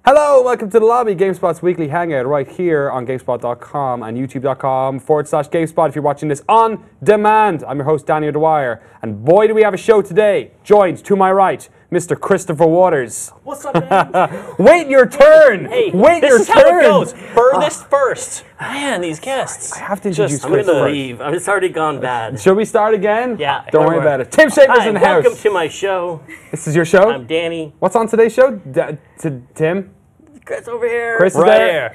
Hello, welcome to the lobby, GameSpot's weekly hangout right here on GameSpot.com and YouTube.com/GameSpot if you're watching this on demand. I'm your host, Danny O'Dwyer, and boy do we have a show today. Joined to my right, Mr. Christopher Waters. What's up, man? Wait your turn! Hey, wait this your is turn! how it goes. Furthest first. Man, these guests. I have to introduce I'm going Christopher. to leave. It's already gone bad. Shall we start again? Yeah. Don't worry about it. Tim Schafer's Hi, in the house. welcome to my show. This is your show? I'm Danny. What's on today's show? Tim? Chris over here. Chris is Right there?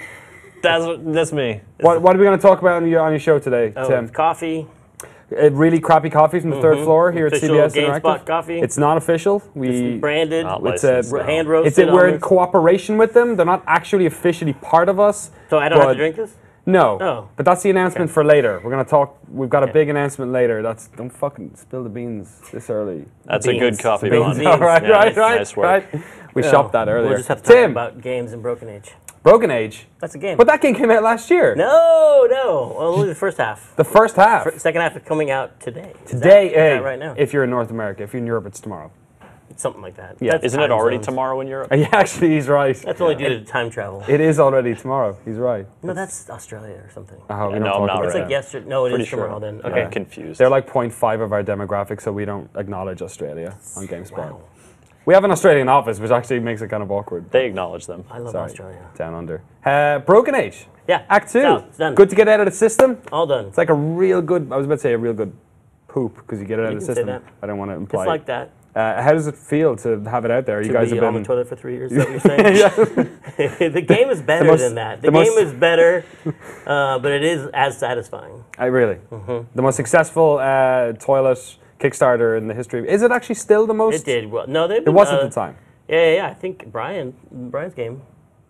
here. That's me. What are we going to talk about on your show today, Tim? Coffee. Really crappy coffee from the third floor here Official at CBS GameSpot Interactive. coffee. It's not official. It's branded. Not It's licensed, no. hand roasted. We're in almonds. cooperation with them. They're not actually officially part of us. So I don't have but- to drink this? No. Oh. But that's the announcement for later. We're going to talk. We've got a big announcement later. Don't fucking spill the beans this early. That's a good coffee Beans. blonde. All right, Yeah, right. nice work. Right. We shopped that earlier. We'll just have to talk Tim, about games in Broken Age. Broken Age. That's a game. But that game came out last year. No. Well, only the first half. The first half. Second half is coming out today. Today, right now. if you're in North America. If you're in Europe, it's tomorrow. Something like that. Yeah. That's Isn't it time already zones. tomorrow in Europe? Yeah, actually, he's right. That's only due to time travel. It is already tomorrow. He's right. No, that's Australia or something. Oh, we Yeah, don't no, talk I'm not about It's that. like yesterday. No, it Pretty is sure. tomorrow then. I'm Okay. confused. They're like 0.5 of our demographic, so we don't acknowledge Australia on GameSpot. Wow. We have an Australian office, which actually makes it kind of awkward. They acknowledge them. I love Sorry. Australia. Down under. Broken Age. Yeah. Act 2. It's out. It's done. Good to get out of the system. All done. It's like a real good, I was about to say a real good poop, because you get it out of the can say system. that. I don't want to imply. It's like that. How does it feel to have it out there? You To guys be have on been... the toilet for 3 years, is that what you're saying? The game is better than that. The game is better, but it is as satisfying. Really? The most successful toilet Kickstarter in the history. Is it actually still the most? It did well. No, It was at the time. Yeah. I think Brian's game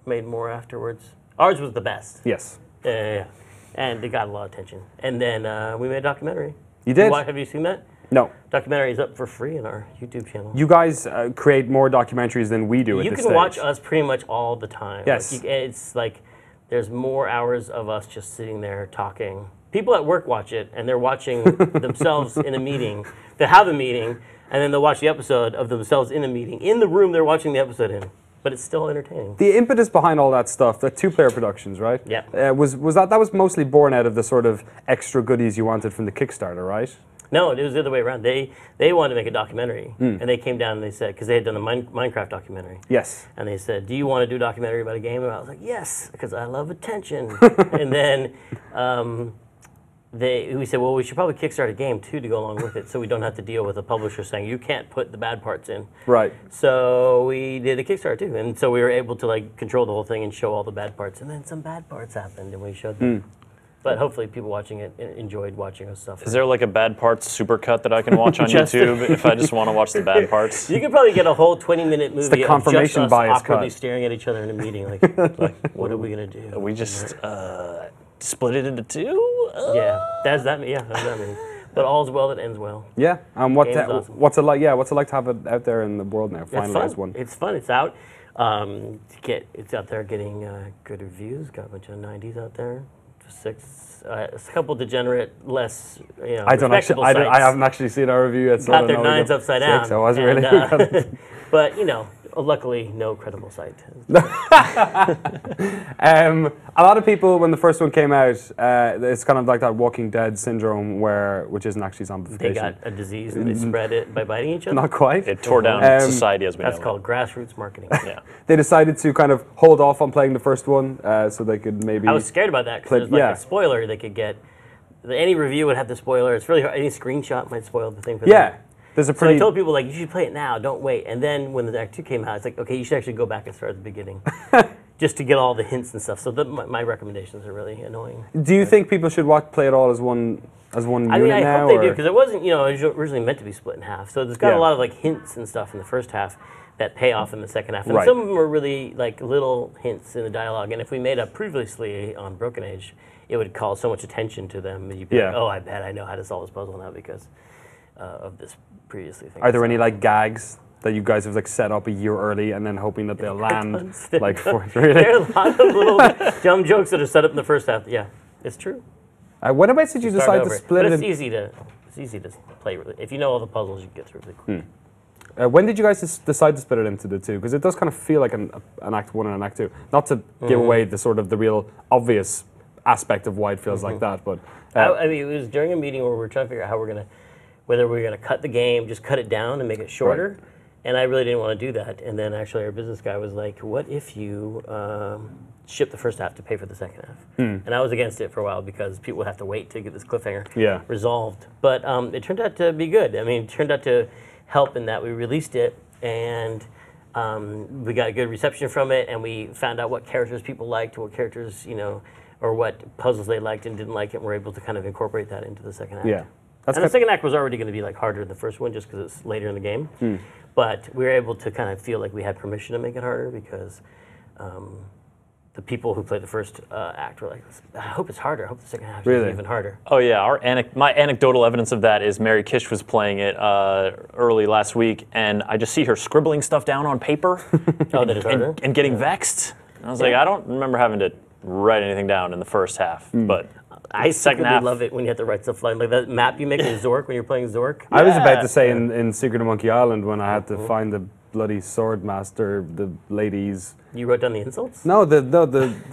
made more afterwards. Ours was the best. Yes. Yeah. And it got a lot of attention. And then we made a documentary. You did? Have you seen that? No. Documentary is up for free on our YouTube channel. You guys create more documentaries than we do at You this can stage. watch us pretty much all the time. Yes. Like, it's like there's more hours of us just sitting there talking. People at work watch it, and they're watching themselves in a meeting. They have a meeting, and then they'll watch the episode of themselves in a meeting. In the room they're watching the episode in. But it's still entertaining. The impetus behind all that stuff, the two-player productions, right? Yeah. Was that was mostly born out of the sort of extra goodies you wanted from the Kickstarter, right? No, it was the other way around. They wanted to make a documentary, and they came down and they said, because they had done a Minecraft documentary. Yes. And they said, do you want to do a documentary about a game? And I was like, yes, because I love attention. And then we said, well, we should probably kickstart a game too to go along with it, so we don't have to deal with a publisher saying you can't put the bad parts in. Right. So we did a Kickstarter too, and so we were able to like control the whole thing and show all the bad parts. And then some bad parts happened, and we showed them. But hopefully, people watching it enjoyed watching us suffer. Is there like a bad parts supercut that I can watch on YouTube if I just want to watch the bad parts? You could probably get a whole 20-minute movie the confirmation of just us bias awkwardly cut. staring at each other in a meeting, like what are we gonna do? We just split it into two? Yeah, that's that. Yeah, that's that mean. But all's well that ends well. Yeah. Game's awesome. What's it like? Yeah. What's it like to have it out there in the world now? It's Finalized fun. one. It's fun. It's out. It's out there getting good reviews. Got a bunch of 90s out there. A couple degenerate, less respectable sites. I haven't actually seen our review yet. So got their nines upside down. So I wasn't really. But luckily, no credible site. A lot of people, when the first one came out, it's kind of like that Walking Dead syndrome, which isn't actually zombification. They got a disease and they spread it by biting each other. Not quite. It tore down society as we know it. That's called grassroots marketing. Yeah. They decided to kind of hold off on playing the first one, so they could maybe. I was scared about that because there's like a spoiler they could get. Any review would have the spoiler. It's really hard. Any screenshot might spoil the thing for them. There's a So pretty. I told people, like, you should play it now, don't wait. And then when the Act 2 came out, it's like, okay, you should actually go back and start at the beginning. Just to get all the hints and stuff. So my recommendations are really annoying. Do you think people should play it all as one unit now? I mean, I hope they do, because it wasn't, it was originally meant to be split in half. So there's got a lot of, like, hints and stuff in the first half that pay off in the second half. And some of them are really, like, little hints in the dialogue. And if we made a previously on Broken Age, it would call so much attention to them. And you'd be like, oh, I bet I know how to solve this puzzle now because of this previously thing. Are there any like gags that you guys have like set up a year early and then hoping that they'll land like for really? There are a lot of little dumb jokes that are set up in the first half. Yeah, it's true. When about did you decide to split but it? It's easy to play. If you know all the puzzles, you can get through really quick. When did you guys decide to split it into the two? Because it does kind of feel like an Act 1 and an Act 2. Not to give away the sort of the real obvious aspect of why it feels like that, but I mean, it was during a meeting where we were trying to figure out how whether we're gonna cut the game, just cut it down and make it shorter. Right. And I really didn't want to do that. And then actually our business guy was like, what if you ship the first half to pay for the second half? And I was against it for a while because people would have to wait to get this cliffhanger resolved. But it turned out to be good. I mean, it turned out to help in that we released it and we got a good reception from it, and we found out what characters people liked, what characters, or what puzzles they liked and didn't like it, and we're able to kind of incorporate that into the second act. Yeah. And the second act was already going to be like harder than the first one just because it's later in the game. But we were able to kind of feel like we had permission to make it harder because the people who played the first act were like, I hope it's harder. I hope the second half is even harder. Oh yeah, my anecdotal evidence of that is Mary Kish was playing it early last week, and I just see her scribbling stuff down on paper and getting vexed. And I was like, I don't remember having to write anything down in the first half, but I secretly love it when you have to write stuff like that map you make with Zork when you're playing Zork. I was about to say in Secret of Monkey Island when I had to find the bloody sword master, the ladies. You wrote down the insults? No,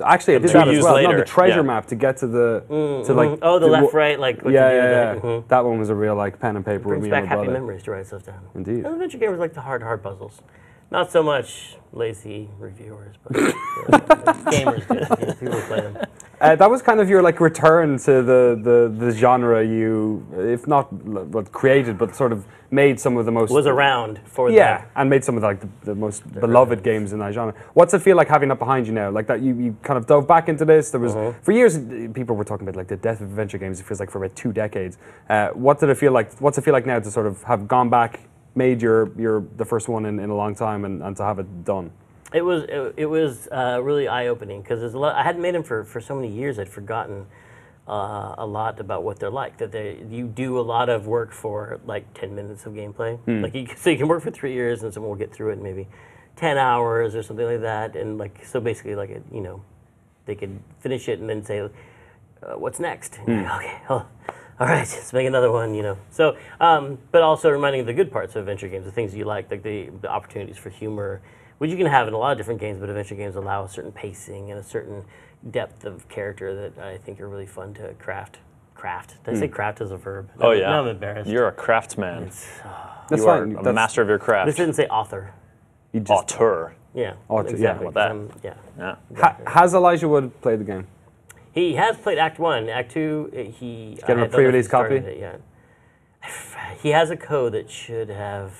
actually I did that as well. Later. No, the treasure map to get to the the left right like what That one was a real like pen and paper. Brings with me back and my happy brother. memories to write stuff down. Indeed. And adventure gamers like the hard puzzles. Not so much lazy reviewers, but gamers do. People play them. That was kind of your like return to the genre you, if not created, but sort of made some of the most... Was around for that. And made some of the most beloved games in that genre. What's it feel like having that behind you now? Like that you kind of dove back into this. There was, for years, people were talking about like the death of adventure games. It feels like for about 2 decades. What did it feel like? What's it feel like now to sort of have gone back, made the first one in a long time and to have it done? It was really eye-opening because there's a lot. I hadn't made them for so many years. I'd forgotten a lot about what they're like. That you do a lot of work for like 10 minutes of gameplay. So you can work for 3 years and someone will get through it in maybe 10 hours or something like that. And so basically they could finish it and then say, what's next? Okay. All right, let's make another one, So, but also reminding the good parts of adventure games, the things you like the opportunities for humor, which you can have in a lot of different games, but adventure games allow a certain pacing and a certain depth of character that I think are really fun to craft. Did I say craft as a verb? Oh, yeah. Now I'm embarrassed. You're a craftsman. That's you are a master of your craft. This didn't say author. Auteur. Yeah. Auteur, exactly. Yeah. Exactly. Has Elijah Wood played the game? He has played Act 1. Act 2, he... Get him a pre-release copy? He has a code that should have...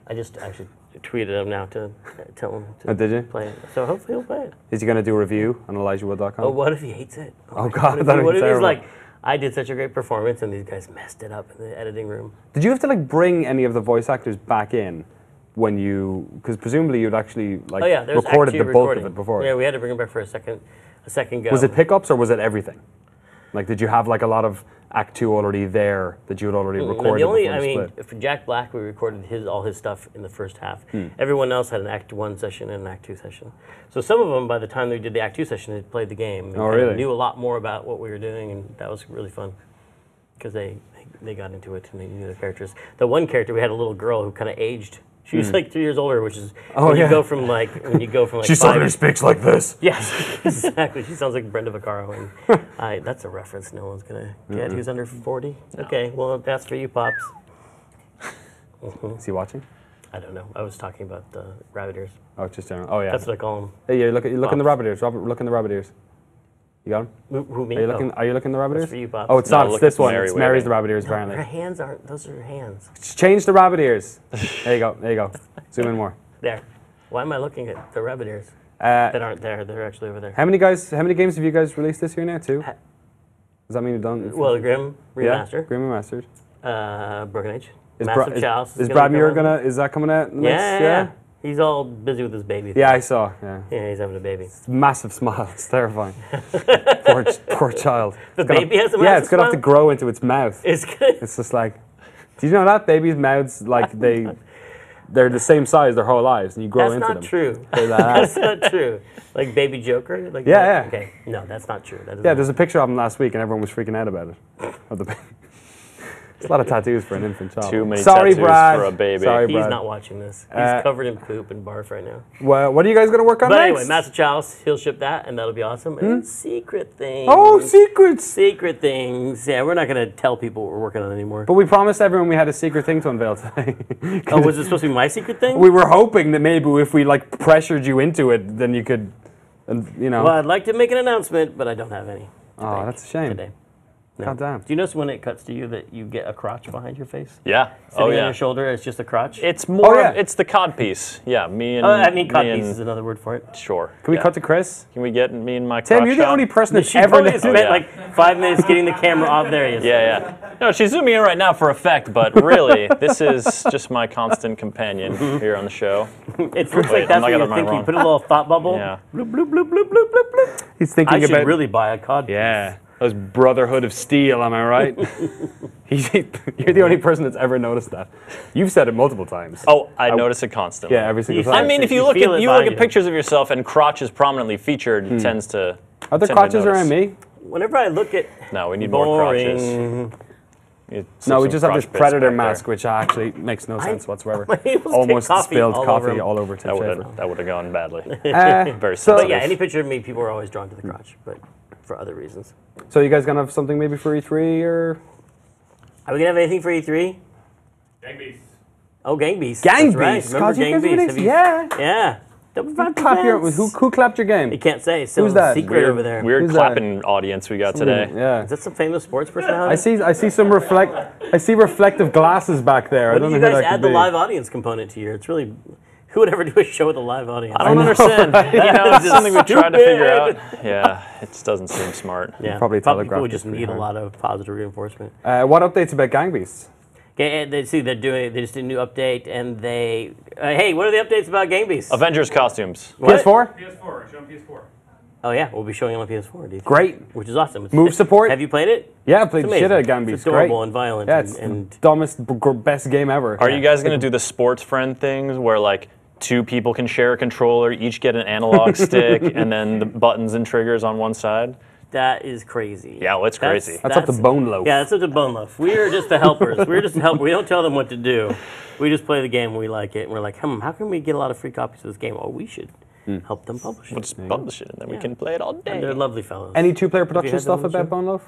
I just actually tweeted him now to tell him to play it. So hopefully he'll play it. Is he going to do a review on ElijahWood.com? Oh, what if he hates it? Oh God, what if he's like, I did such a great performance and these guys messed it up in the editing room? Did you have to like bring any of the voice actors back in when you... Because presumably you'd actually like recorded the bulk of it before. Yeah, we had to bring him back for a second go. Was it pickups or was it everything? Like, did you have like a lot of Act 2 already there that you had already recorded? For Jack Black, we recorded all his stuff in the first half. Everyone else had an Act 1 session and an Act 2 session. So some of them, by the time they did the Act 2 session, had played the game and knew a lot more about what we were doing, and that was really fun because they got into it and they knew the characters. The one character, we had a little girl who kind of aged. She was like 3 years older, which is when you go from like she suddenly speaks like this. Yes, exactly. She sounds like Brenda Vaccaro, and that's a reference no one's gonna get. Who's under 40? No. Okay, well that's for you, pops. Is he watching? I don't know. I was talking about the rabbit ears. Oh, just general. Oh yeah. That's what I call them. Hey, you look in the rabbit ears. Robert, look in the rabbit ears. You got him? Who me? Are you looking in the rabbit ears? That's for you, pops. Oh, it's not. It's this one. It's Mary's the rabbit ears, apparently. Her hands aren't. Those are her hands. Change the rabbit ears. There you go. Zoom in more. There. Why am I looking at the rabbit ears that aren't there? They're actually over there. How many games have you guys released this year now? 2? Does that mean you're done? Well, Grim Remastered. Yeah, Grim Remastered. Broken Age. Is Massive Chalice. Is Brad Muir is that coming out next? Yeah. He's all busy with his baby. Yeah, I saw. Yeah. Yeah, he's having a baby. Massive smile. It's terrifying. poor child. The baby has a massive Yeah, it's gonna have to smile? grow into its mouth. It's good. It's just like, do you know that babies' mouths they're the same size their whole lives, and you grow That's into not them. true. They're that. That's not true. Like Baby Joker? Like Yeah, that? yeah. Okay. No, that's not true. That is Yeah, not. there's a picture of him last week, and everyone was freaking out about it. Of the baby. It's a lot of tattoos for an infant child. Too many Sorry, tattoos Brad. for a baby. Sorry, He's Brad. not watching this. He's covered in poop and barf right now. Well, what are you guys gonna work on But next? anyway, Master Chalice, he'll ship that, and that'll be awesome. And secret things. Oh, secrets! Secret things. Yeah, we're not going to tell people what we're working on anymore. But we promised everyone we had a secret thing to unveil today. Oh, was it supposed to be my secret thing? We were hoping that maybe if we like pressured you into it, then you could, you know. Well, I'd like to make an announcement, but I don't have any. Oh, that's a shame. Today. No. God damn. Do you notice when it cuts to you that you get a crotch behind your face? Yeah. Sitting Oh on yeah. your shoulder, it's just a crotch? It's more. yeah. It's the cod piece. Yeah. Me and. I mean, cod me piece and- is another word for it. Sure. Can we yeah. cut to Chris? Can we get me and my Tim, crotch you're the shot? only person that's She ever probably done spent yeah. like 5 minutes getting the camera off there. Yes. Yeah, yeah. No, she's zooming in right now for effect, but really, this is just my constant companion here on the show. It looks Wait, like that's am I what you're wrong? thinking. Put a little thought bubble. Yeah. Bloop, bloop, bloop, bloop, bloop, bloop, bloop. He's thinking I should about. really buy a cod piece. Yeah. Those Brotherhood of Steel, am I right? You're the only person that's ever noticed that. You've said it multiple times. Oh, I notice it constantly. Yeah, every single You time. I mean, if you You look feel at it you look behind at you. pictures of yourself and crotch is prominently featured, it tends to. Are there tend to crotches notice. around me? Whenever I look at No, we need more crotches. boring, You No, we some just have this crotch bits predator back mask, there. which actually makes no sense whatsoever. my nails Almost get coffee spilled all coffee over 'em. all over Tim Schafer. That would have gone badly. Very So, But yeah, sensitive. any picture of me, people are always drawn to the crotch, but for other reasons. so you guys gonna have something maybe for E3 or Are we gonna have anything for E3? Gang Beasts. Oh, Gang Beasts. Gang That's right. Beasts? Remember God, you Gang guys Beasts? released- Have you- yeah. Yeah. Double five Clap your, percent. who clapped your game? You can't say. It's still Who's a that? secret over there. Weird Who's that? clapping audience we got today. Yeah. Is that some famous sports personality? I see some reflective glasses back there. I When don't did know you who guys that add could the be. live audience component to your? It's really. Who would ever do a show with a live audience? I don't understand. You know, it's something we tried to figure out. Yeah, it just doesn't seem smart. Yeah, Probably people telegraphed would this just pretty need a hard. lot of positive reinforcement. What updates about Gang Beasts? Okay, and they just did a new update, and they. Hey, what are the updates about Gang Beasts? Avengers costumes. What? PS4? PS4. Show 'em PS4. Oh yeah, we'll be showing it on PS4. Do you think? Great. Which is awesome. It's, Move support? Have you played it? Yeah, I played It's the shit amazing. out of Gang Beasts. It's adorable Great. and violent. Yeah, and, it's and the dumbest, best game ever. Are you guys going to do the sports friend things where like two people can share a controller, each get an analog stick, and then the buttons and triggers on one side? that is crazy. Yeah, well, it's crazy. That's up to Bone Loaf. Yeah, that's up to Bone Loaf. We are just the helpers. We're just the help. We don't tell them what to do. We just play the game. We like it. And we're like, how can we get a lot of free copies of this game? Oh, we should help them publish it. We'll just publish it, and then we Yeah. can play it all And they're day. lovely fellows. Any two-player production had them stuff on the about show? Bone Loaf?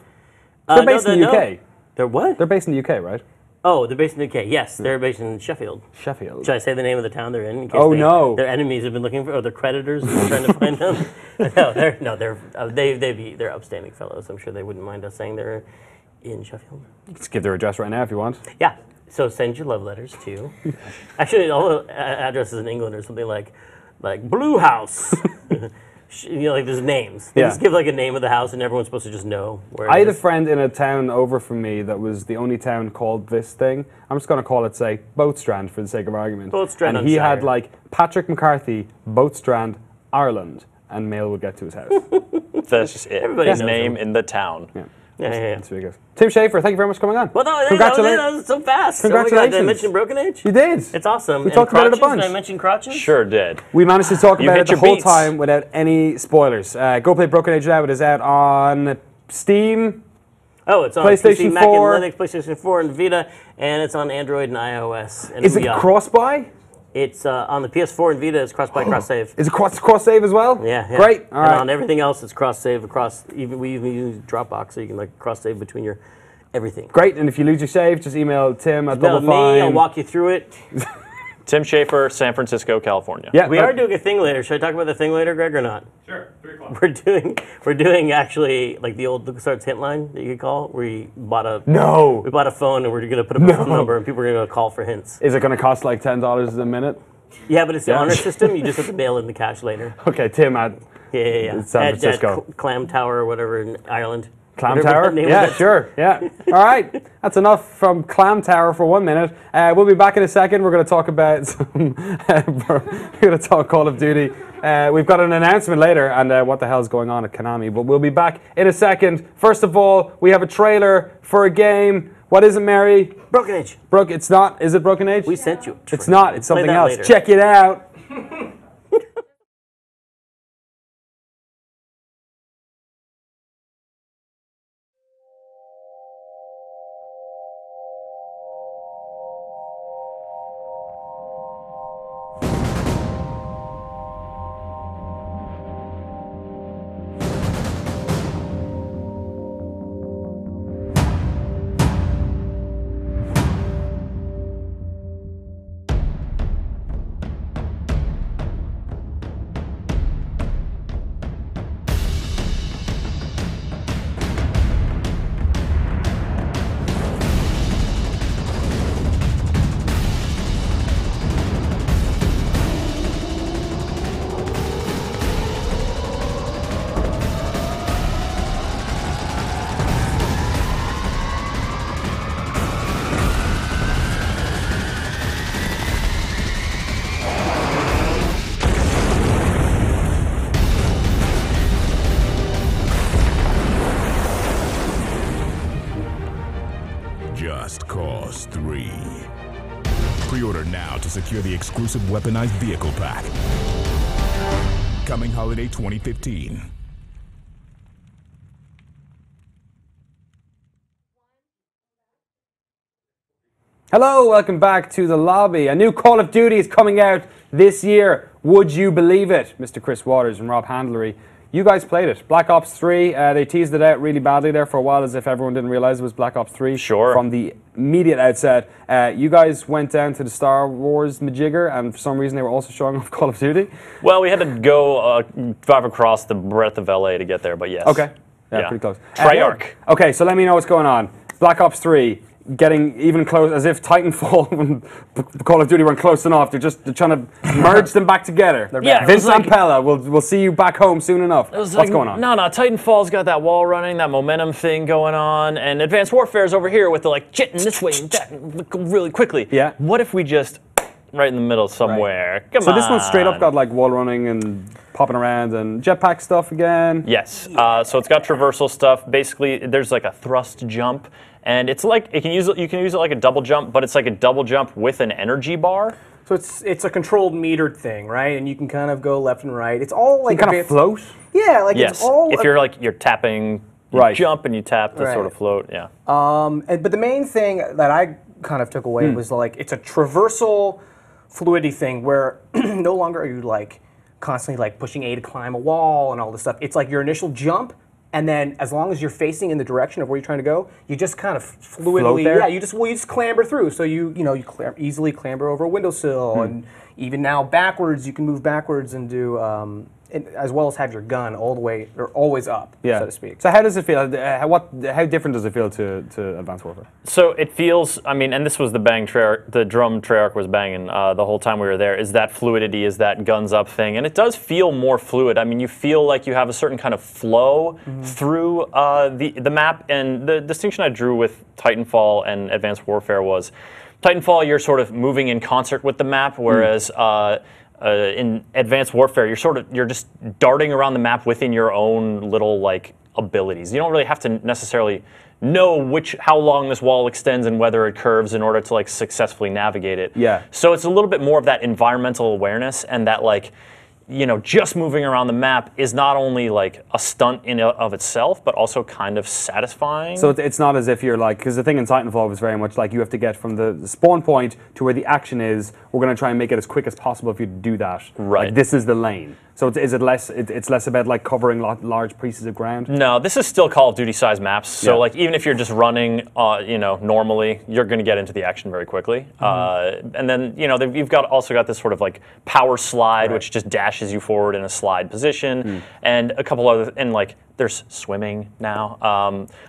They're based in the UK. They're what? They're based in the UK, right? Oh, they're based in the UK. Yes, they're based in Sheffield. Sheffield. Should I say the name of the town they're in? Case Oh, no. Their enemies have been looking for, or their creditors have been trying to find them. They're upstanding fellows. I'm sure they wouldn't mind us saying they're in Sheffield. Just give their address right now if you want. Yeah. So send your love letters to. Actually, all the addresses in England are something like Blue House. Like there's names. They Yeah. just give like a name of the house, and everyone's supposed to just know where. I it had a is. friend in a town over from me that was the only town called this thing. I'm just going to call it, say, Boatstrand for the sake of argument. Boatstrand And he had Shire. like Patrick McCarthy, Boatstrand, Ireland, and mail would get to his house. That's just it. Everybody His knows name him. in the town. Yeah, yeah, yeah. That's what he goes. Tim Schafer, thank you very much for coming on. Well, no, Congratulations. that was so fast. Congratulations. Oh my God, did I mention Broken Age? You did. It's awesome. We And talked about it a crotches? bunch. Did I mention crotches? Sure did. We managed to talk You about hit it the your whole beats. time without any spoilers. Go play Broken Age Now. It is out on Steam. Oh, it's on PlayStation PC, Mac, 4. and Linux, PlayStation 4, and Vita, and it's on Android and iOS. And Is it Ouya. cross-buy? It's on the PS4 and Vita. It's cross-buy, cross-save. Is it cross-save as well? Yeah, yeah. Great. All and right. on everything else, it's cross-save across. We even use Dropbox, so you can like cross-save between your everything. Great. And if you lose your save, just email Tim at Email Double me. I'll Fine. walk you through it. Tim Schafer, San Francisco, California. Yeah, We are doing a thing later. Should I talk about the thing later, Greg, or not? Sure. 3 o'clock. We're doing actually like the old LucasArts hint line that you could call, where we bought a No. phone and we're gonna put up a phone number and people are gonna call for hints. Is it going to cost like $10 a minute? Yeah, but it's the honor system. You just have to mail in the cash later. Okay, Tim at Yeah. San Francisco. Clam Tower or whatever in Ireland. Clam Whatever Tower? that name Yeah, was. sure. Yeah. All right. That's enough from Clam Tower for 1 minute. We'll be back in a second. We're going to talk about some. We're going to talk Call of Duty. We've got an announcement later and what the hell's going on at Konami. But we'll be back in a second. First of all, we have a trailer for a game. What is it, Mary? Broken Age. It's not. Is it Broken Age? We sent you. It's not. It's something that else. later. Check it out. Just Cause 3. Pre-order now to secure the exclusive weaponized vehicle pack. Coming holiday 2015. Hello, welcome back to the lobby. A new Call of Duty is coming out this year. Would you believe it? Mr. Chris Waters and Rob Handlery. You guys played it. Black Ops 3, they teased it out really badly there for a while as if everyone didn't realize it was Black Ops 3. Sure. From the immediate outset. You guys went down to the Star Wars majigger and for some reason they were also showing off Call of Duty. Well, we had to go drive across the breadth of LA to get there, but yes. Okay. Yeah, Yeah. pretty close. Treyarch. Okay, so let me know what's going on. Black Ops 3, getting even close, as if Titanfall and Call of Duty weren't close enough. They're trying to merge them back together. Yeah, it Vince was like- Ampella, we'll see you back home soon enough. What's going on? No, Titanfall's got that wall running, that momentum thing going on, and Advanced Warfare's over here with the like jitting this way and that really quickly. Yeah. What if we just right in the middle somewhere? Come So on. this one straight up got like wall running and popping around and jetpack stuff again. Yes. So it's got traversal stuff. Basically, there's like a thrust jump, and it's like you can use it like a double jump, but it's like a double jump with an energy bar. So it's a controlled metered thing, right? And you can kind of go left and right. It's all like You kind of float. Yeah, like Yes. it's all. If you're tapping, you Right. jump and you tap to Right. sort of float. Yeah. But the main thing that I kind of took away was like it's a traversal fluidity thing where no longer are you like constantly like pushing A to climb a wall and all this stuff. It's like your initial jump, and then as long as you're facing in the direction of where you're trying to go, you just kind of fluidly, Float there? yeah, you just clamber through. So you easily clamber over a windowsill, and even now backwards, you can move backwards and do. As well as have your gun all the way or always up, so to speak. So how does it feel? How different does it feel to Advanced Warfare? So it feels, I mean, and this was the drum Treyarch was banging the whole time we were there, is that fluidity, is that guns up thing. And it does feel more fluid. I mean, you feel like you have a certain kind of flow through the map. And the distinction I drew with Titanfall and Advanced Warfare was, Titanfall, you're sort of moving in concert with the map, whereas in Advanced Warfare, you're just darting around the map within your own little like abilities. You don't really have to necessarily know how long this wall extends and whether it curves in order to like successfully navigate it. Yeah. So it's a little bit more of that environmental awareness and that like, just moving around the map is not only like a stunt in of itself, but also kind of satisfying. So it's not as if you're like, because the thing in Titanfall was very much like you have to get from the spawn point to where the action is. We're going to try and make it as quick as possible if you do that. Right. Like, this is the lane. So is it less? It's less about like covering large pieces of ground. No, this is still Call of Duty size maps. So Yeah. like even if you're just running, normally, you're going to get into the action very quickly. And then you've also got this sort of like power slide, which just dashes you forward in a slide position, and a couple other and like there's swimming now.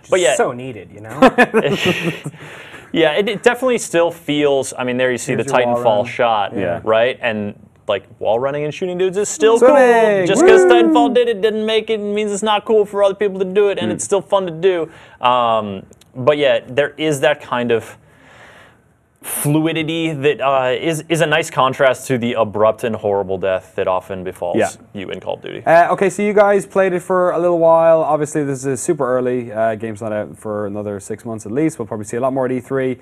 But yeah, So needed, you know. yeah, it definitely still feels. I mean, there you see Here's the your wall Titanfall run. shot, Yeah. right? And like wall running and shooting dudes is still Swimming! cool. Just because Titanfall didn't make it means it's not cool for other people to do it, and it's still fun to do. But yeah, there is that kind of fluidity that is a nice contrast to the abrupt and horrible death that often befalls you in Call of Duty. Okay, so you guys played it for a little while. Obviously, this is super early. Game's not out for another 6 months at least. We'll probably see a lot more at E3.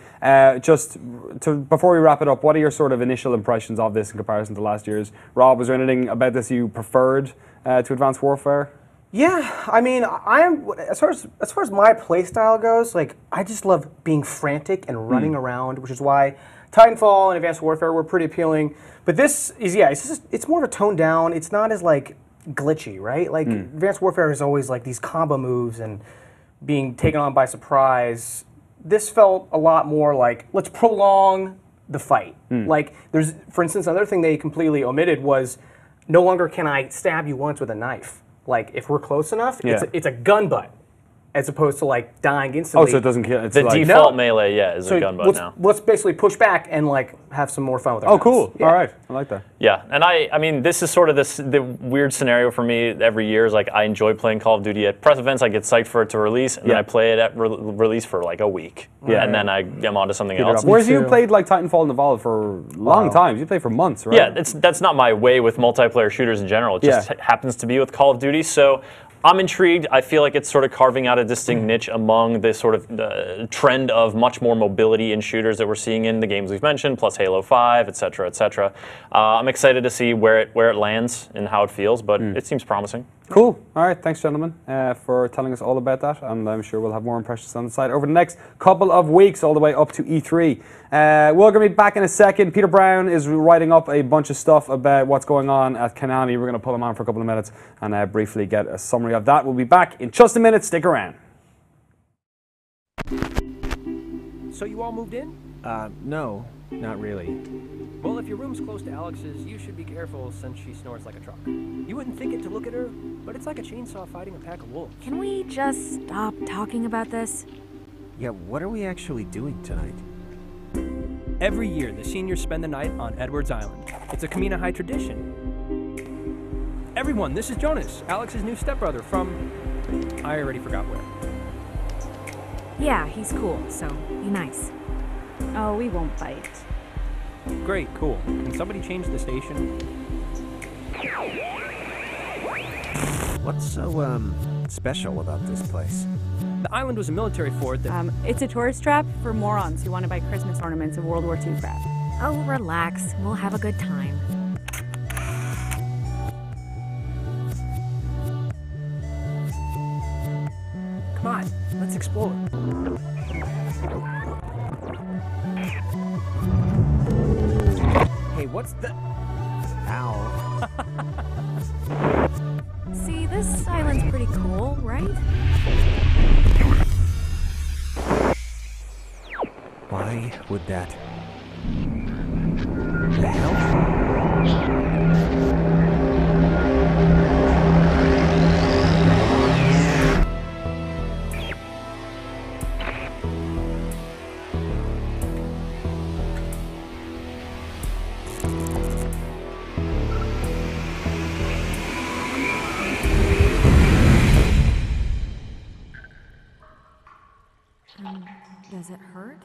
Before we wrap it up, what are your sort of initial impressions of this in comparison to last year's? Rob, was there anything about this you preferred to Advanced Warfare? Yeah, I mean, I am as far as my play style goes. Like, I just love being frantic and running around, which is why Titanfall and Advanced Warfare were pretty appealing. But this is it's more of a toned down. It's not as like glitchy, right? Like Advanced Warfare is always like these combo moves and being taken on by surprise. This felt a lot more like, let's prolong the fight. Like, there's, for instance, another thing they completely omitted was no longer can I stab you once with a knife. Like, if we're close enough, it's a gun butt, as opposed to like dying instantly. Oh, so it doesn't kill. It's The like, default melee, is a gun butt now. Let's basically push back and like have some more fun with our oh, guns. cool. Yeah. All right. I like that. Yeah, and I mean, this is sort of the weird scenario for me every year. Is like I enjoy playing Call of Duty at press events. I get psyched for it to release, and then I play it at release for like a week, and then I am on to something else. Whereas you played like Titanfall and Evolved for long times. You played for months, right? Yeah, that's not my way with multiplayer shooters in general. It just happens to be with Call of Duty. So I'm intrigued. I feel like it's sort of carving out a distinct niche among this sort of trend of much more mobility in shooters that we're seeing in the games we've mentioned, plus Halo 5, et cetera, et cetera. I'm excited to see where it lands and how it feels, but it seems promising. Cool. All right. Thanks, gentlemen, for telling us all about that. And I'm sure we'll have more impressions on the site over the next couple of weeks, all the way up to E3. We're going to be back in a second. Peter Brown is writing up a bunch of stuff about what's going on at Konami. We're going to pull him on for a couple of minutes and briefly get a summary of that. We'll be back in just a minute. Stick around. So you all moved in? No, not really. Well, if your room's close to Alex's, you should be careful since she snores like a truck. You wouldn't think it to look at her, but it's like a chainsaw fighting a pack of wolves. Can we just stop talking about this? Yeah, what are we actually doing tonight? Every year, the seniors spend the night on Edwards Island. It's a Camina High tradition. Everyone, this is Jonas, Alex's new stepbrother from... I already forgot where. Yeah, he's cool, so be nice. Oh, we won't bite. Great, cool. Can somebody change the station? What's so, special about this place? The island was a military fort that... It's a tourist trap for morons who want to buy Christmas ornaments of World War II crap. Oh, relax. We'll have a good time. Come on, let's explore. Hey, what's the... Ow. See, this island's pretty cool, right? Why would that... The hell? Does it hurt?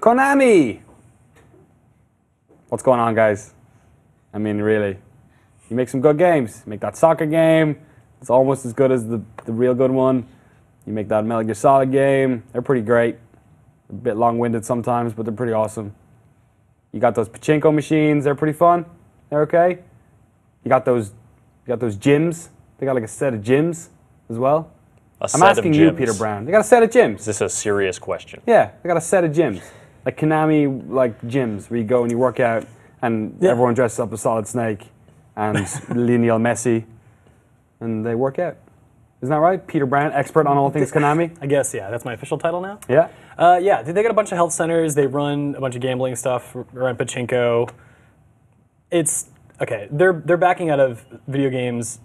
Konami! What's going on, guys? I mean, really. You make some good games. You make that soccer game. It's almost as good as the real good one. You make that Metal Gear Solid game. They're pretty great. A bit long-winded sometimes, but they're pretty awesome. You got those pachinko machines. They're pretty fun. They're okay. You got those gyms. They got like a set of gyms as well. I'm asking you, Peter Brown. They got a set of gyms. Is this a serious question? Yeah, they got a set of gyms. Like Konami, like gyms where you go and you work out and everyone dresses up as Solid Snake and Lionel Messi and they work out. Isn't that right? Peter Brown, expert on all things Konami? I guess, yeah. That's my official title now. Yeah? Yeah, they got a bunch of health centers. They run a bunch of gambling stuff, run pachinko. okay, they're backing out of video games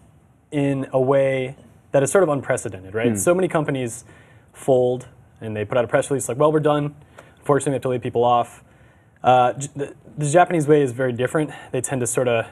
in a way that is sort of unprecedented, right? So many companies fold and they put out a press release like, well, we're done. Unfortunately, we have to lay people off. The Japanese way is very different. They tend to sort of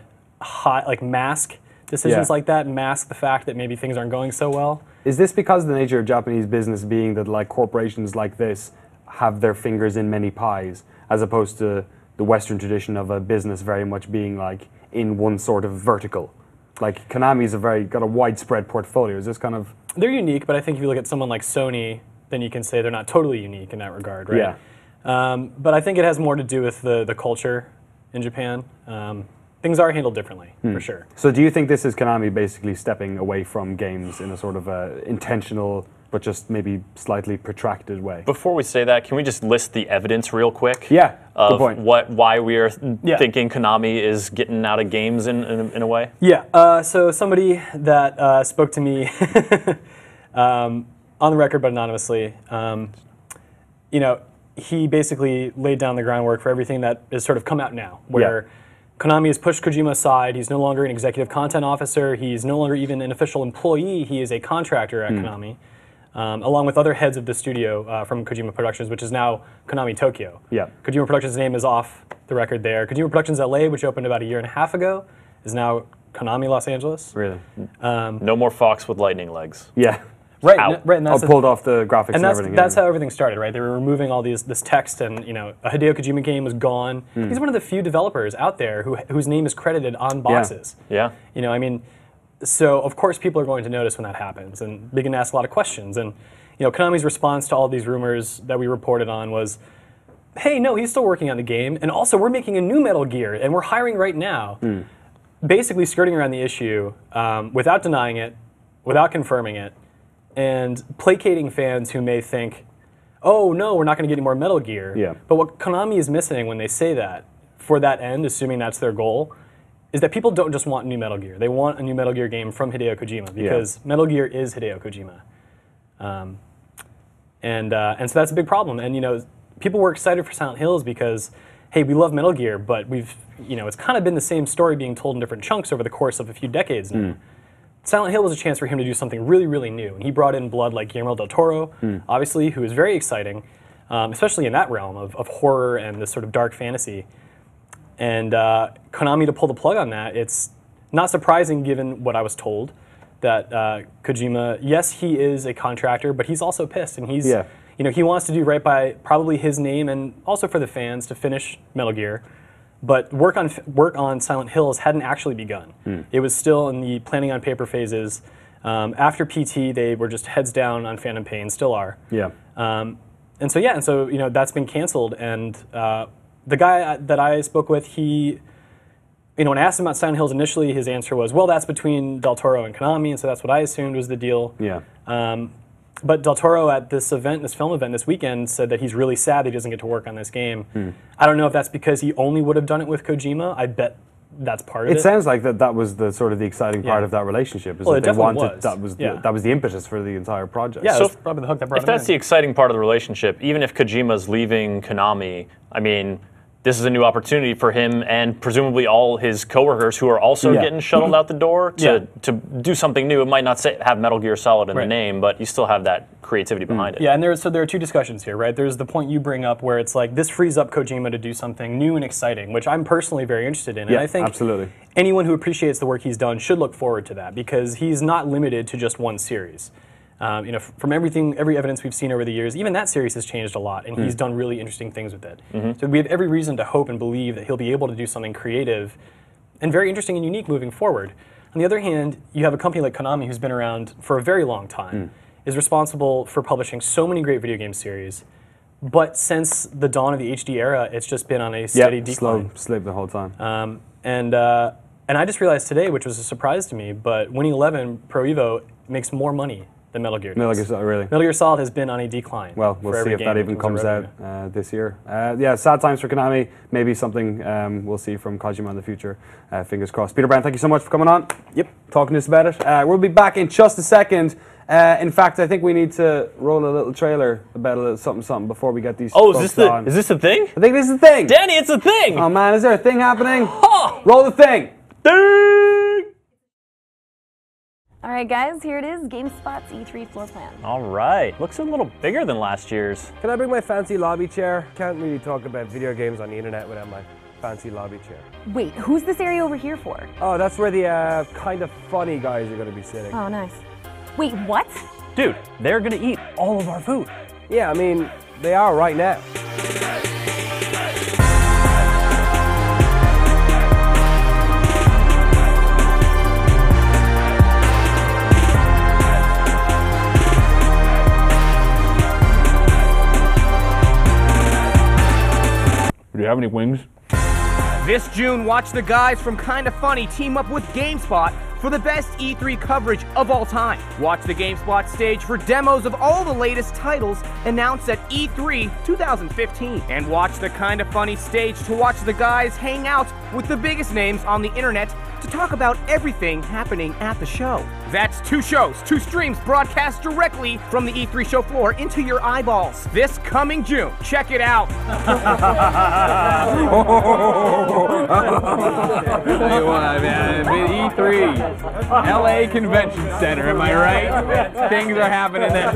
mask decisions like that, and mask the fact that maybe things aren't going so well. Is this because of the nature of Japanese business being that like corporations like this have their fingers in many pies, as opposed to the Western tradition of a business very much being like in one sort of vertical? Like Konami's got a widespread portfolio. Is this kind of... They're unique, but I think if you look at someone like Sony, then you can say they're not totally unique in that regard, right? Yeah. But I think it has more to do with the culture in Japan. Things are handled differently, for sure. So do you think this is Konami basically stepping away from games in a sort of intentional, but just maybe slightly protracted way? Before we say that, can we just list the evidence real quick? Yeah, of good point. Why we are thinking Konami is getting out of games in a way? Yeah, so somebody that spoke to me on the record but anonymously, he basically laid down the groundwork for everything that has sort of come out now, where Konami has pushed Kojima aside. He's no longer an executive content officer. He's no longer even an official employee. He is a contractor at Konami, along with other heads of the studio from Kojima Productions, which is now Konami Tokyo. Yeah. Kojima Productions' name is off the record there. Kojima Productions LA, which opened about a year and a half ago, is now Konami Los Angeles. Really? No more Fox with lightning legs. Yeah. Right, and that's pulled off the graphics and everything. That's how everything started, right? They were removing all this text, and a Hideo Kojima game was gone. He's one of the few developers out there whose name is credited on boxes. Yeah. So of course people are going to notice when that happens and begin to ask a lot of questions. And Konami's response to all these rumors that we reported on was, hey, no, he's still working on the game, and also we're making a new Metal Gear, and we're hiring right now. Basically skirting around the issue without denying it, without confirming it, and placating fans who may think, oh no, we're not going to get any more Metal Gear. Yeah. But what Konami is missing when they say that, for that end, assuming that's their goal, is that people don't just want new Metal Gear. They want a new Metal Gear game from Hideo Kojima, because Metal Gear is Hideo Kojima. And so that's a big problem. And people were excited for Silent Hills because, hey, we love Metal Gear, but it's kind of been the same story being told in different chunks over the course of a few decades now. Silent Hill was a chance for him to do something really, really new. And he brought in blood like Guillermo del Toro, obviously, who is very exciting, especially in that realm of horror and this sort of dark fantasy. And Konami to pull the plug on that, it's not surprising given what I was told, that Kojima, yes, he is a contractor, but he's also pissed. And he's, he wants to do right by probably his name and also for the fans to finish Metal Gear. But work on Silent Hills hadn't actually begun. It was still in the planning on paper phases. After PT, they were just heads down on Phantom Pain, still are. Yeah. And so that's been canceled. And the guy that I spoke with, he, when I asked him about Silent Hills initially, his answer was, well, that's between Del Toro and Konami, and so that's what I assumed was the deal. Yeah. But Del Toro at this film event this weekend, said that he's really sad that he doesn't get to work on this game. I don't know if that's because he only would have done it with Kojima. I bet that's part of it. It sounds like that was the sort of the exciting part of that relationship. Is that they wanted that was the impetus for the entire project. Yeah, so that's probably the hook that brought him in. If that's the exciting part of the relationship, even if Kojima's leaving Konami, this is a new opportunity for him and presumably all his coworkers who are also getting shuttled out the door to do something new. It might not have Metal Gear Solid in the name, but you still have that creativity behind it. Yeah, and there are two discussions here, right? There's the point you bring up where it's like this frees up Kojima to do something new and exciting, which I'm personally very interested in. And I think anyone who appreciates the work he's done should look forward to that, because he's not limited to just one series. From every evidence we've seen over the years, even that series has changed a lot, and he's done really interesting things with it. So we have every reason to hope and believe that he'll be able to do something creative and very interesting and unique moving forward. On the other hand, you have a company like Konami, who's been around for a very long time, is responsible for publishing so many great video game series, but since the dawn of the HD era, it's just been on a steady decline. Slope the whole time. And I just realized today, which was a surprise to me, but Winning 11 Pro Evo makes more money than Metal Gear does. Metal Gear Solid, really? Metal Gear Solid has been on a decline. Well, we'll see if that even comes out this year. Sad times for Konami. Maybe something we'll see from Kojima in the future. Fingers crossed. Peter Brown, thank you so much for coming on. Yep. Talking to us about it. We'll be back in just a second. In fact, I think we need to roll a little trailer about a little something before we get these. Oh, is this the thing? I think this is the thing. Danny, it's a thing. Oh man, is there a thing happening? Roll the thing. Ding! All right, guys, here it is, GameSpot's E3 floor plan. All right, looks a little bigger than last year's. Can I bring my fancy lobby chair? Can't really talk about video games on the internet without my fancy lobby chair. Wait, who's this area over here for? Oh, that's where the kind of funny guys are going to be sitting. Oh, nice. Wait, what? Dude, they're gonna eat all of our food. Yeah, I mean, they are right now. Do you have any wings? This June, watch the guys from Kinda Funny team up with GameSpot for the best E3 coverage of all time. Watch the GameSpot stage for demos of all the latest titles announced at E3 2015. And watch the Kinda Funny stage to watch the guys hang out with the biggest names on the internet to talk about everything happening at the show. That's 2 shows, 2 streams broadcast directly from the E3 show floor into your eyeballs this coming June. Check it out. Tell you what, man, E3, LA Convention Center, am I right? Things are happening there.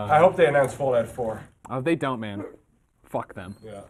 I hope they announce Fallout 4. Oh, they don't, man. Fuck them. Yeah.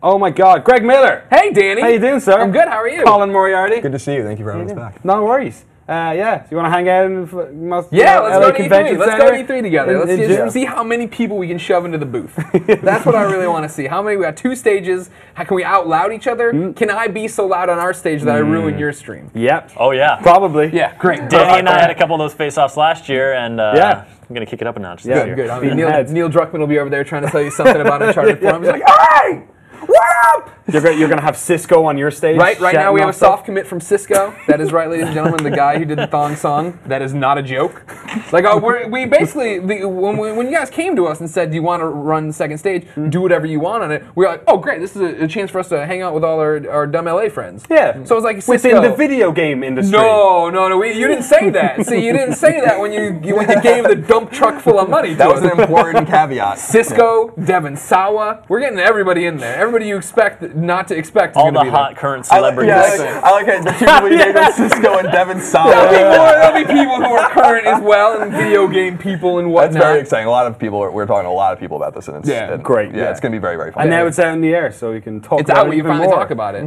Oh my God, Greg Miller. Hey, Danny. How you doing, sir? I'm good. How are you? Colin Moriarty. Good to see you. Thank you for having us back. No worries. Yeah, so you want to hang out in most Yeah, let's LA go to Convention E3. Let's Center? go to E3 together. Let's just see how many people we can shove into the booth. That's what I really want to see. How many? We got 2 stages. How can we out loud each other? Can I be so loud on our stage that I ruin your stream? Yep. Oh yeah. Probably. Yeah, great. Danny and I had a couple of those face-offs last year, and yeah. I'm gonna kick it up a notch this year. Good. I mean, Neil Druckmann will be over there trying to tell you something about Uncharted 4. I'm just like, hey! What up? You're gonna have Cisco on your stage. Right now we have a stuff? soft commit from Cisco. That is right, ladies and gentlemen, the guy who did the thong song. That is not a joke. Like, we basically, when you guys came to us and said, do you want to run the second stage, do whatever you want on it, we were like, oh great, this is a chance for us to hang out with all our dumb LA friends. Yeah. So it was like, Cisco. Within the video game industry. No, you didn't say that. See, you didn't say that when you gave the dump truck full of money to That was us. an important caveat. Cisco, Devin Sawa, we're getting everybody in there. Everybody you expect not to expect is All going to the be hot there. current celebrities. I like how the 2 people you named are Cisco and Devin Sawa. There'll be people who are current as well, and video game people and whatnot. That's very exciting. A lot of people, we're talking to a lot of people about this, and it's great. Yeah, it's going to be very, very fun. And now it's out in the air, so we can talk It's about out, it we can even finally more. talk about it.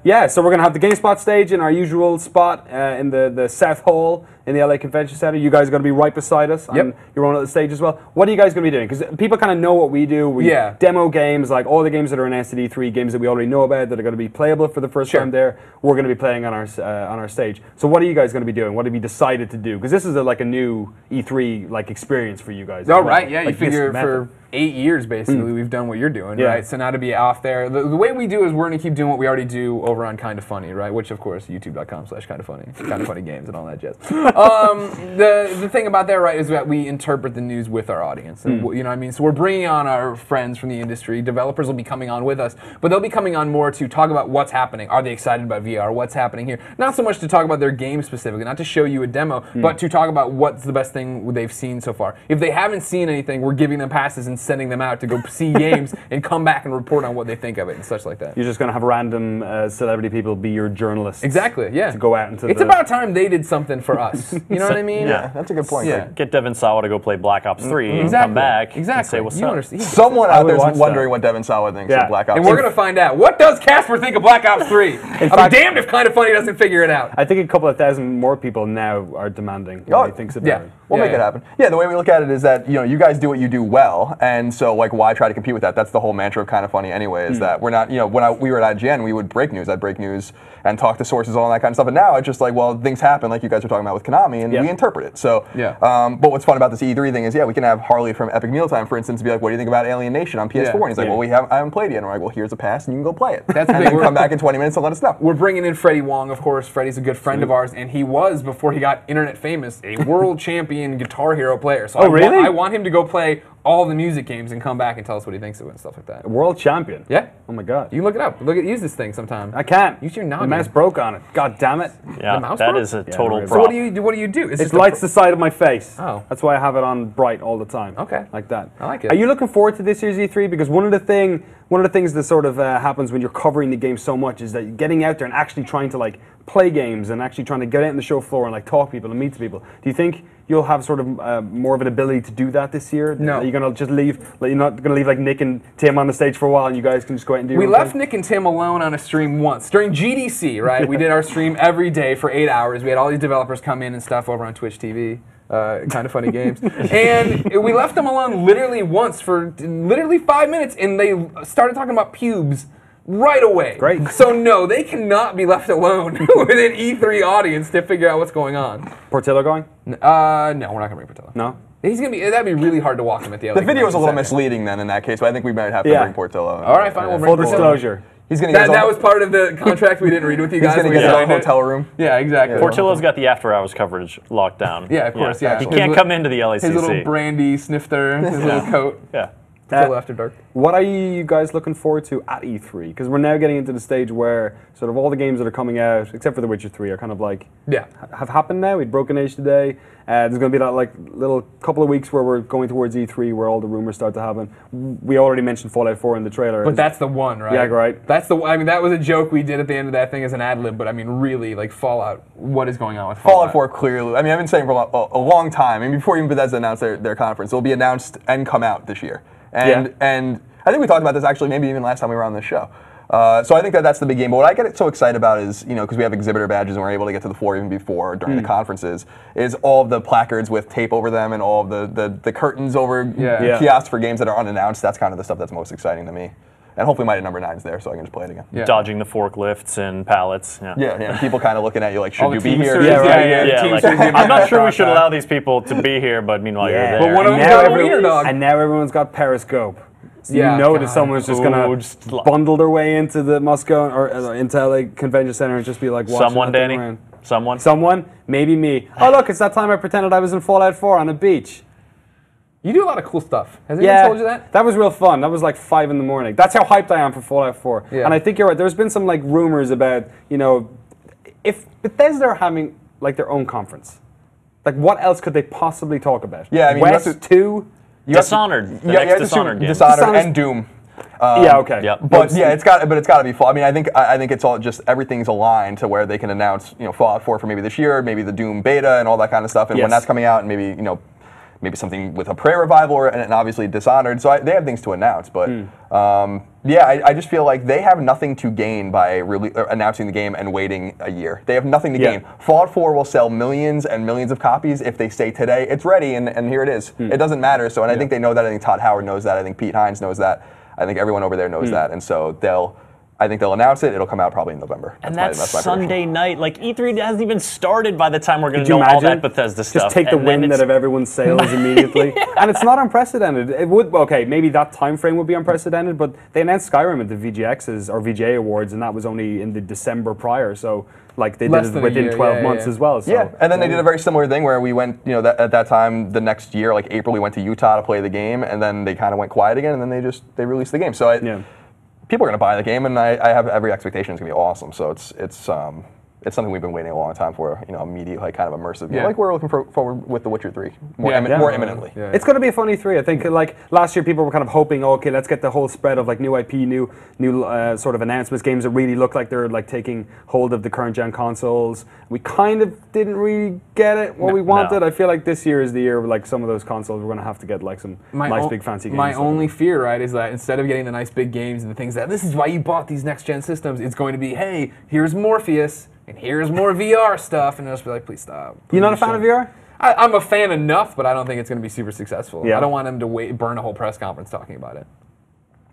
Yeah, so we're going to have the GameSpot stage in our usual spot in the South Hall in the LA Convention Center. You guys are going to be right beside us on your own little stage as well. What are you guys going to be doing? Because people kind of know what we do. We demo games, like all the games that are announced at E3, games that we already know about that are going to be playable for the first time there. We're going to be playing on our stage. So what are you guys going to be doing? What have you decided to do? Because this is like a new E3 experience for you guys. Oh, right, yeah. You Like figure this for 8 years, basically, we've done what you're doing, right? So now to be off there, the way we do is we're going to keep doing what we already do over on Kinda Funny, right? Which, of course, youtube.com/kindafunny, Kinda Funny Games and all that jazz. The thing about that, right, is that we interpret the news with our audience. And, you know what I mean? So we're bringing on our friends from the industry. Developers will be coming on with us, but they'll be coming on more to talk about what's happening. Are they excited about VR? What's happening here? Not so much to talk about their game specifically, not to show you a demo, but to talk about what's the best thing they've seen so far. If they haven't seen anything, we're giving them passes and sending them out to go see games and come back and report on what they think of it and such like that. You're just going to have random celebrity people be your journalists. Exactly, yeah. To go out into It's about time they did something for us. You know what I mean? Yeah, that's a good point. Yeah. Get Devin Sawa to go play Black Ops 3 and Exactly. come back and Exactly. say what's You up. understand. Someone I out would there watch is wondering that. what Devin Sawa thinks Yeah. of Black Ops. And we're going to find out. What does Casper think of Black Ops 3? I'll be damned if Kinda Funny doesn't figure it out. I think a couple of thousand more people now are demanding what he thinks about it. We'll make it happen. Yeah, the way we look at it is that you guys do what you do well, and so why try to compete with that? That's the whole mantra of Kinda Funny anyway. Is that we're not when we were at IGN, we would break news. I'd break news and talk to sources, all that kind of stuff. And now it's just like, well, things happen, like you guys were talking about with Konami, and we interpret it. So, but what's fun about this E3 thing is, we can have Harley from Epic Mealtime, for instance, be like, what do you think about Alien Nation on PS4? And he's like, well, I haven't played it yet. And we're like, well, here's a pass, and you can go play it. That's and then come back in 20 minutes and let us know. We're bringing in Freddie Wong, of course. Freddie's a good friend of ours, and he was, before he got internet famous, a world champion Guitar Hero player. So I want him to go play all the music games and come back and tell us what he thinks of it and stuff like that. World champion. Yeah. Oh my god. You can look it up. Use this thing sometime. I can't. Use your The noggin. mouse broke on it. God damn it. Yeah, mouse that broke? is a Yeah, total right. So prop. what do you do? Is It this lights the side of my face. Oh. That's why I have it on bright all the time. Okay. Like that. I like it. Are you looking forward to this year's E3? Because one of the things that sort of happens when you're covering the game so much is that getting out there and actually trying to like play games and actually trying to get out on the show floor and like talk to people and meet people. Do you think you'll have sort of more of an ability to do that this year? No. Are you going to just leave? Like, you're not going to leave like Nick and Tim on the stage for a while and you guys can just go out and do your We own left thing? Nick and Tim alone on a stream once. During GDC, right? We did our stream every day for 8 hours. We had all these developers come in and stuff over on Twitch TV. Kind of funny games. And we left them alone literally once for literally 5 minutes, and they started talking about pubes right away. Great. So no, they cannot be left alone with an E3 audience to figure out what's going on. Portillo going? No, we're not gonna bring Portillo. No? That'd be really hard to walk him at the LA The video is a little Convention misleading then in that case, but I think we might have to Yeah. bring Portillo. All right, fine, we'll bring Full Portillo. disclosure. He's gonna get That was part of the contract we didn't read with you guys. He's gonna when get we his own signed it. hotel room. Yeah, exactly. Portillo's got the after-hours coverage locked down. Yeah, of course, yeah. He His can't li- come into the LACC. His little brandy snifter, his little coat. Yeah. Portillo after dark. What are you guys looking forward to at E3? Because we're now getting into the stage where sort of all the games that are coming out, except for The Witcher 3, are kind of like have happened now. We'd Broken Age today. There's going to be that like little couple of weeks where we're going towards E3, where all the rumors start to happen. We already mentioned Fallout 4 in the trailer. But that's the one, right? Yeah, right. That's the. I mean, that was a joke we did at the end of that thing as an ad lib. But I mean, really, like Fallout. What is going on with Fallout? Fallout 4 clearly. I mean, I've been saying for a long time. I mean, before even Bethesda announced their conference, it'll be announced and come out this year. And I think we talked about this actually maybe even last time we were on this show. So I think that's the big game. But what I get so excited about is, because we have exhibitor badges and we're able to get to the floor even before during the conferences, is all of the placards with tape over them and all of the curtains over kiosks for games that are unannounced. That's kind of the stuff that's most exciting to me. And hopefully my number 9's there so I can just play it again. Yeah. Dodging the forklifts and pallets. Yeah. People kind of looking at you like, should All you the be here? Teamsters. Yeah, like, I'm not sure we should allow these people to be here, but meanwhile you're there. But one of And them's now, got a wiener dog. and now everyone's got Periscope. So Yeah, you know God. that someone's just going to bundle their way into the Moscow or into LA Convention Center and just be like, watching Someone, that thing Danny? around. Someone? Someone? Maybe me. Oh, look, it's that time I pretended I was in Fallout 4 on a beach. You do a lot of cool stuff. Has anyone told you that? That was real fun. That was like 5 in the morning. That's how hyped I am for Fallout 4. Yeah. And I think you're right. There's been some like rumors about, if Bethesda are having like their own conference, like what else could they possibly talk about? Yeah, I mean, West 2? Dishonored. The next Dishonored game. Dishonored and Doom. Yeah, okay. Yep. But yeah, it's got to be full. I mean, I think it's all just everything's aligned to where they can announce, Fallout 4 for maybe this year, maybe the Doom beta and all that kind of stuff. And when that's coming out, and maybe something with a Prey revival and obviously Dishonored. So they have things to announce. But I just feel like they have nothing to gain by announcing the game and waiting a year. They have nothing to gain. Fallout 4 will sell millions and millions of copies if they say today it's ready and here it is. It doesn't matter. So I think they know that. I think Todd Howard knows that. I think Pete Hines knows that. I think everyone over there knows that. And so I think they'll announce it. It'll come out probably in November. And that's that's my Sunday night. Like E3 hasn't even started by the time we're going Could to you know all imagine? that Bethesda stuff. Just take the And then wind out of everyone's sails immediately. And it's not unprecedented. It would, okay, maybe that time frame would be unprecedented, but they announced Skyrim at the VGXs or VGA Awards, and that was only in the December prior. So like they Less did than it a within year, 12 months as well. So. Yeah, and then they did a very similar thing where we went, at that time, the next year, like April, we went to Utah to play the game, and then they kind of went quiet again, and then they released the game. So people are going to buy the game, and I have every expectation it's going to be awesome. So it's something we've been waiting a long time for, immediate, like kind of immersive. Like we're looking forward with The Witcher 3 more imminently. Yeah. It's going to be a fun E3. I think like last year people were kind of hoping, okay, let's get the whole spread of like new IP, new sort of announcements, games that really look like they're like taking hold of the current gen consoles. We kind of didn't really get it what we wanted. I feel like this year is the year where like some of those consoles we're going to have to get like some nice big fancy games. My only fear, right, is that instead of getting the nice big games and the things that this is why you bought these next gen systems, it's going to be, hey, here's Morpheus. And here's more VR stuff, and I'll just be like, please stop. You're not a fan of VR? I'm a fan enough, but I don't think it's going to be super successful. Yeah. I don't want them to burn a whole press conference talking about it.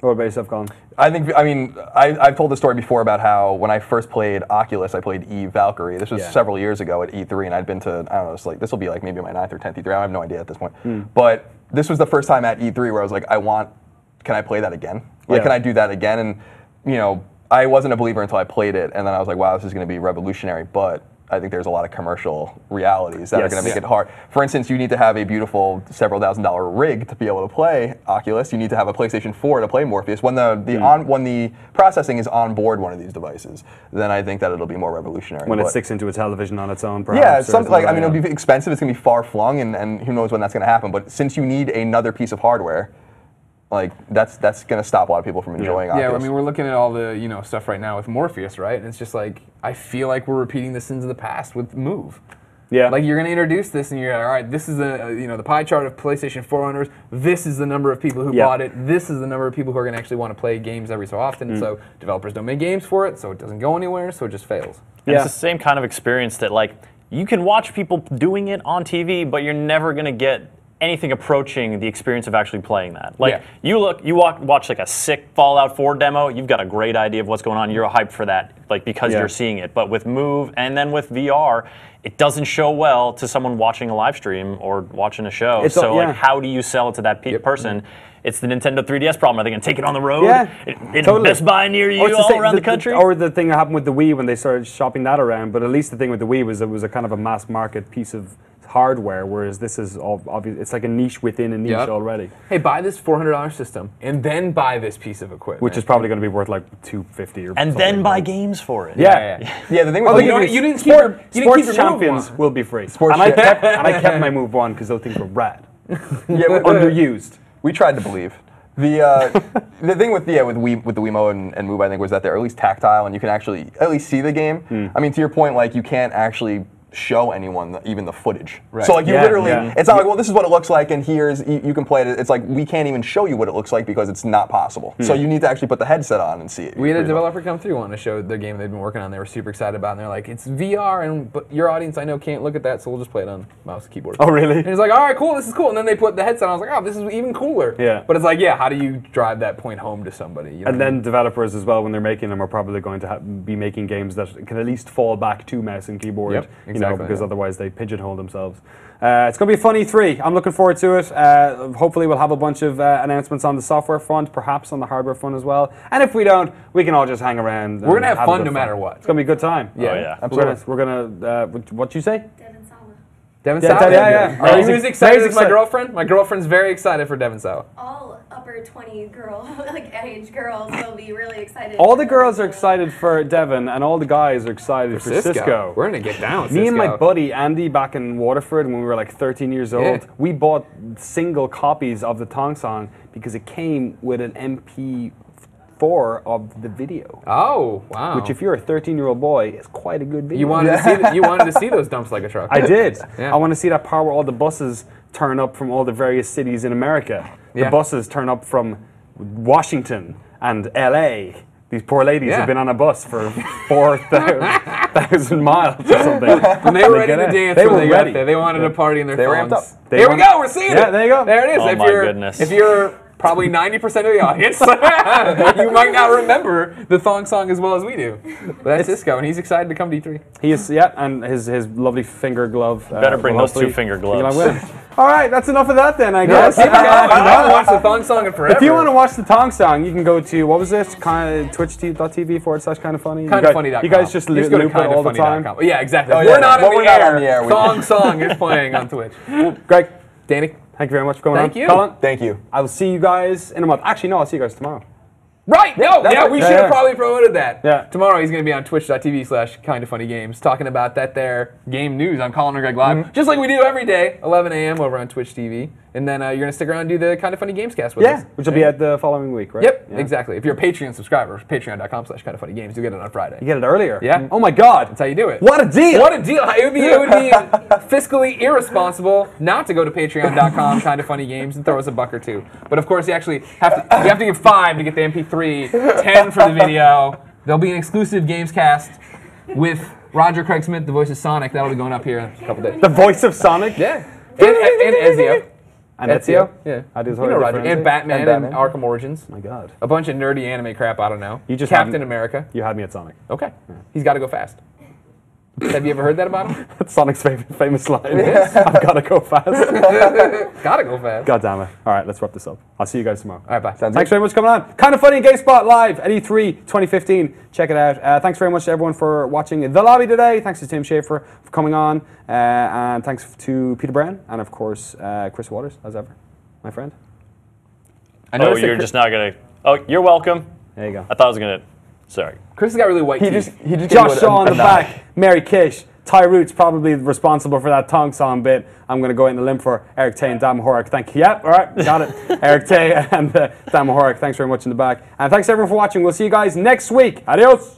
What about yourself, Colin? I've told the story before about how when I first played Oculus, I played Eve Valkyrie. This was several years ago at E3, and I'd been to, I don't know, it's like, this will be like maybe my 9th or 10th E3. I have no idea at this point. But this was the first time at E3 where I was like, can I play that again? Like, can I do that again? And, I wasn't a believer until I played it, and then I was like, wow, this is going to be revolutionary. But I think there's a lot of commercial realities that are going to make it hard. For instance, you need to have a beautiful several $1,000s rig to be able to play Oculus. You need to have a PlayStation 4 to play Morpheus. When the processing is on board one of these devices, then I think that it'll be more revolutionary. When it sticks into a television on its own, perhaps. Yeah, it's something like, I mean, it'll be expensive. It's going to be far flung, and who knows when that's going to happen. But since you need another piece of hardware, like that's going to stop a lot of people from enjoying Oculus. Yeah, I mean, we're looking at all the stuff right now with Morpheus, right? And it's just like, I feel like we're repeating the sins of the past with Move. Yeah. Like, you're going to introduce this, and you're all right, this is the pie chart of PlayStation 4 owners. This is the number of people who bought it. This is the number of people who are going to actually want to play games every so often. So developers don't make games for it, so it doesn't go anywhere, so it just fails. And it's the same kind of experience that, like, you can watch people doing it on TV, but you're never going to get anything approaching the experience of actually playing that. Like, you watch like a sick Fallout 4 demo, you've got a great idea of what's going on, you're hyped for that, like, because you're seeing it. But with Move and then with VR, it doesn't show well to someone watching a live stream or watching a show. Like, how do you sell it to that person? It's the Nintendo 3DS problem. Are they going to take it on the road? In Best Buy near you all around the country? Or the thing that happened with the Wii when they started shopping that around. But at least the thing with the Wii was it was a kind of a mass market piece of hardware, whereas this is all obvious. It's like a niche within a niche already. Hey, buy this $400 system and then buy this piece of equipment, which is probably going to be worth like $250 or and then buy games for it. Yeah. The thing with you didn't keep your Sports Champions will be free. And I kept my Move One because those things were rad. Underused. We tried to believe. The thing with the Wiimote and Move, I think, was that they're at least tactile and you can actually at least see the game. I mean, to your point, like, you can't actually show anyone even the footage. Right. So like you literally, it's not like, well, this is what it looks like and here's, you can play it. It's like, we can't even show you what it looks like because it's not possible. So you need to actually put the headset on and see it. We had a developer come through on to show their game they've been working on. They were super excited about it, and they're like, it's VR, but your audience I know can't look at that, so we'll just play it on mouse and keyboard. Oh, really? And he's like, all right, cool, this is cool. And then they put the headset on. I was like, oh, this is even cooler. Yeah. But it's like, yeah, how do you drive that point home to somebody? You know and then developers as well, when they're making them, are probably going to be making games that can at least fall back to mouse and keyboard. Yep, exactly, because otherwise they pigeonhole themselves. It's going to be a fun E3. I'm looking forward to it. Hopefully we'll have a bunch of announcements on the software front, perhaps on the hardware front as well. And if we don't, we can all just hang around. We're going to have fun no matter what. It's going to be a good time. Yeah, absolutely. We're going to what'd you say? Devin Sawa? Yeah. He was excited as my girlfriend. My girlfriend's very excited for Devin Sawa. All upper 20 age girls will be really excited. All the girls are excited for Devin, and all the guys are excited for Cisco. We're going to get down with Me Cisco. and my buddy Andy back in Waterford when we were like 13 years old, we bought single copies of the Thong Song because it came with an MP4 of the video. Oh, wow. Which, if you're a 13-year-old boy, is quite a good video. You wanted to see those dumps like a truck. I did. I want to see that part where all the buses turn up from all the various cities in America. The buses turn up from Washington and LA. These poor ladies have been on a bus for 4,000 miles or something. And they were ready to dance when they got there. They wanted to party in their thongs. Ramped up. Here we go, we're seeing it. Yeah, there you go. There it is. Oh, my goodness. If you're probably 90% of the audience, you might not remember the Thong Song as well as we do. But that's Cisco, and he's excited to come to E3. He is, and his lovely finger glove. Better bring those 2 finger gloves. All right, that's enough of that then, I guess. I haven't watched the Thong Song in forever. If you want to watch the Thong Song, you can go to, what was this? Twitch.tv/kindoffunny. Kindoffunny.com. You guys just loop it all the time. Yeah, exactly. Oh, we're not on the air. Thong Song is playing on Twitch. Greg, Danny, thank you very much for coming on. Thank you. Colin, thank you. I will see you guys in a month. Actually, no, I'll see you guys tomorrow. Right, no, we should have probably promoted that. Yeah. Tomorrow he's going to be on twitch.tv/kindoffunnygames talking about that there game news on Colin and Greg Live, just like we do every day, 11 a.m. over on Twitch TV. And then you're going to stick around and do the Kind of Funny Games cast with us. Which will be at the following week, right? Yep, exactly. If you're a Patreon subscriber, patreon.com/kindoffunnygames, you'll get it on Friday. You get it earlier? Yeah. Oh my God. That's how you do it. What a deal. What a deal. It would be fiscally irresponsible not to go to patreon.com/kindoffunnygames and throw us a buck or two. But of course, you actually have to give 5 to get the MP3, 10 for the video. There'll be an exclusive games cast with Roger Craig Smith, the voice of Sonic. That'll be going up here in a couple days. The voice of Sonic? Yeah. And Ezio. And Ezio? Yeah. I do Roger. And Batman and Arkham Origins. My God. A bunch of nerdy anime crap I don't know. You just Captain America. You had me at Sonic. Okay. He's got to go fast. Have you ever heard that about him? That's Sonic's famous line. I've got to go fast. Gotta go fast. God damn it. All right, let's wrap this up. I'll see you guys tomorrow. All right, bye. Thanks very much for coming on. Kind of funny GameSpot live at E3 2015. Check it out. Thanks very much to everyone for watching The Lobby today. Thanks to Tim Schafer for coming on. And thanks to Peter Brown and, of course, Chris Waters, as ever, my friend. Oh, you're just not going to... Oh, you're welcome. There you go. I thought I was going to... Sorry. Chris has got really white teeth. He just Josh Shaw in the back. Mary Kish. Ty Root's probably responsible for that Tong Song bit. I'm going to go in the limb for Eric Tay and Dan Mahorak. Thank you. Yep, all right, got it. Eric Tay and Dan Mahorak, thanks very much in the back. And thanks everyone for watching. We'll see you guys next week. Adios.